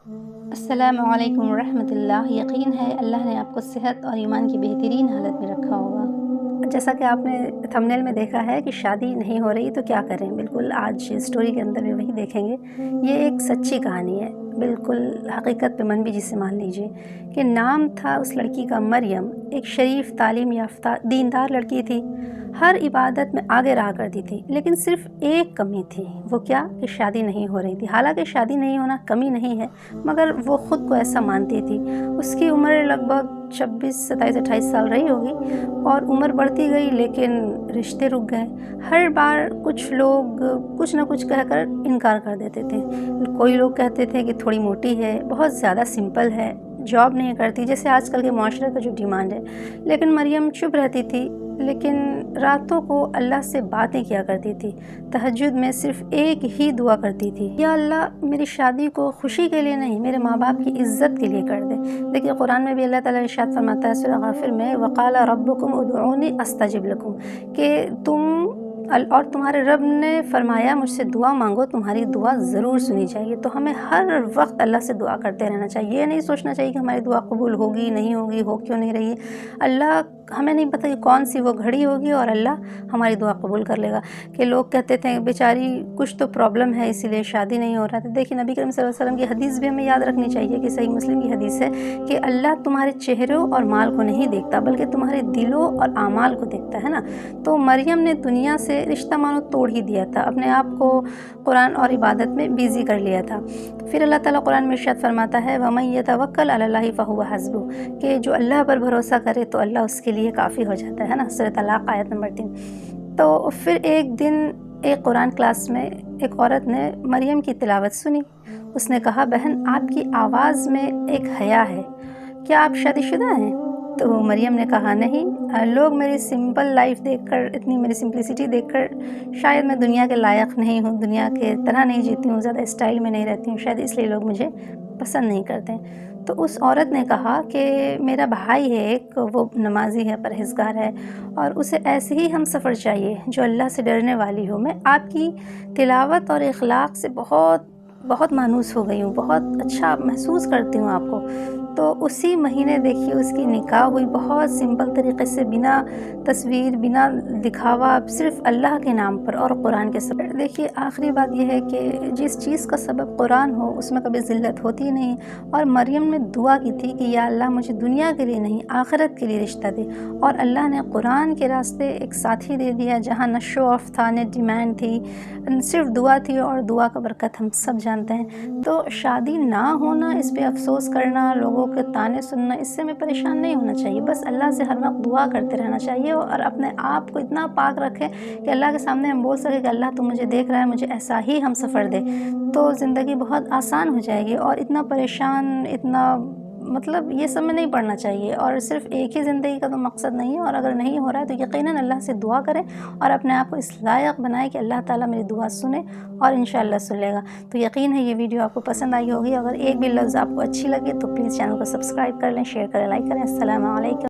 السلام علیکم ورحمۃ اللہ۔ یقین ہے اللہ نے آپ کو صحت اور ایمان کی بہترین حالت میں رکھا ہوگا۔ جیسا کہ آپ نے تھمبنیل میں دیکھا ہے کہ شادی نہیں ہو رہی تو کیا کریں، بالکل آج اسٹوری کے اندر بھی وہی دیکھیں گے۔ یہ ایک سچی کہانی ہے، بالکل حقیقت پہ من بھی جسے مان لیجیے کہ نام تھا اس لڑکی کا مریم۔ ایک شریف تعلیم یافتہ دیندار لڑکی تھی، ہر عبادت میں آگے رہا کرتی تھی، لیکن صرف ایک کمی تھی۔ وہ کیا کہ شادی نہیں ہو رہی تھی۔ حالانکہ شادی نہیں ہونا کمی نہیں ہے، مگر وہ خود کو ایسا مانتی تھی۔ اس کی عمر لگ بھگ 26، 27، 28 سال رہی ہوگی اور عمر بڑھتی گئی لیکن رشتے رک گئے۔ ہر بار کچھ لوگ کچھ نہ کچھ کہہ کر انکار کر دیتے تھے۔ کوئی لوگ کہتے تھے کہ تھوڑی موٹی ہے، بہت زیادہ سمپل ہے، جاب نہیں کرتی، جیسے آج کل کے معاشرے کا جو ڈیمانڈ ہے۔ لیکن مریم چپ رہتی تھی، لیکن راتوں کو اللہ سے باتیں کیا کرتی تھی۔ تہجد میں صرف ایک ہی دعا کرتی تھی، یا اللہ میری شادی کو خوشی کے لیے نہیں، میرے ماں باپ کی عزت کے لیے کر دے۔ دیکھیے قرآن میں بھی اللہ تعالیٰ ارشاد فرماتا ہے سورہ غافر میں، وقال ربکم ادعونی استجب لکم، کہ اور تمہارے رب نے فرمایا مجھ سے دعا مانگو، تمہاری دعا ضرور سنی جائے گی۔ تو ہمیں ہر وقت اللہ سے دعا کرتے رہنا چاہیے، یہ نہیں سوچنا چاہیے کہ ہماری دعا قبول ہوگی نہیں ہوگی، ہو کیوں نہیں رہی ہے۔ اللہ ہمیں نہیں پتہ کہ کون سی وہ گھڑی ہوگی اور اللہ ہماری دعا قبول کر لے گا۔ کہ لوگ کہتے تھے بیچاری کچھ تو پرابلم ہے اسی لیے شادی نہیں ہو رہا تھا۔ دیکھیے نبی کریم صلی اللہ علیہ وسلم کی حدیث بھی ہمیں یاد رکھنی چاہیے کہ صحیح مسلم کی حدیث ہے کہ اللہ تمہارے چہروں اور مال کو نہیں دیکھتا بلکہ تمہارے دلوں اور اعمال کو دیکھتا ہے نا۔ تو مریم نے دنیا سے رشتہ مانو توڑ ہی دیا تھا، اپنے آپ کو قرآن اور عبادت میں بیزی کر لیا تھا۔ پھر اللہ تعالیٰ قرآن میں ارشاد فرماتا ہے وَمَن يَتَوَكَّلْ عَلَى اللَّهِ فَهُوَ حَسْبُهُ، کہ جو اللہ پر بھروسہ کرے تو اللہ اس کے لیے کافی ہو جاتا ہے نا، سورۃ طلاق آیت نمبر 3۔ تو پھر ایک دن ایک قرآن کلاس میں ایک عورت نے مریم کی تلاوت سنی۔ اس نے کہا بہن آپ کی آواز میں ایک حیا ہے، کیا آپ شادی شدہ ہیں؟ تو مریم نے کہا نہیں، لوگ میری سمپل لائف دیکھ کر، اتنی میری سمپلسٹی دیکھ کر شاید میں دنیا کے لائق نہیں ہوں، دنیا کے طرح نہیں جیتی ہوں، زیادہ اسٹائل میں نہیں رہتی ہوں، شاید اس لیے لوگ مجھے پسند نہیں کرتے۔ تو اس عورت نے کہا کہ میرا بھائی ہے ایک، وہ نمازی ہے، پرہیزگار ہے، اور اسے ایسے ہی ہم سفر چاہیے جو اللہ سے ڈرنے والی ہو۔ میں آپ کی تلاوت اور اخلاق سے بہت مانوس ہو گئی ہوں، بہت اچھا محسوس کرتی ہوں آپ کو۔ تو اسی مہینے دیکھیے اس کی نکاح ہوئی، بہت سمپل طریقے سے، بنا تصویر، بنا دکھاوا، صرف اللہ کے نام پر اور قرآن کے سبب۔ دیکھیے آخری بات یہ ہے کہ جس چیز کا سبب قرآن ہو اس میں کبھی ذلت ہوتی نہیں، اور مریم نے دعا کی تھی کہ یا اللہ مجھے دنیا کے لیے نہیں آخرت کے لیے رشتہ دے، اور اللہ نے قرآن کے راستے ایک ساتھی دے دیا جہاں نہ شو آف تھا نہ ڈیمانڈ تھی، صرف دعا تھی، اور دعا کا برکت ہم سب جانتے ہیں۔ تو شادی نہ ہونا، اس پہ افسوس کرنا، لوگوں کے تانے سننا، اس سے ہمیں پریشان نہیں ہونا چاہیے، بس اللہ سے ہر وقت دعا کرتے رہنا چاہیے، اور اپنے آپ کو اتنا پاک رکھیں کہ اللہ کے سامنے ہم بول سکیں کہ اللہ تو مجھے دیکھ رہا ہے، مجھے ایسا ہی ہم سفر دے، تو زندگی بہت آسان ہو جائے گی، اور اتنا پریشان، اتنا مطلب یہ سب میں نہیں پڑنا چاہیے، اور صرف ایک ہی زندگی کا تو مقصد نہیں ہے، اور اگر نہیں ہو رہا ہے تو یقیناً اللہ سے دعا کریں اور اپنے آپ کو اس لائق بنائیں کہ اللہ تعالیٰ میری دعا سنے، اور انشاءاللہ سن لے گا۔ تو یقین ہے یہ ویڈیو آپ کو پسند آئی ہوگی، اگر ایک بھی لفظ آپ کو اچھی لگے تو پلیز چینل کو سبسکرائب کر لیں، شیئر کریں، لائک کریں۔ السلام علیکم۔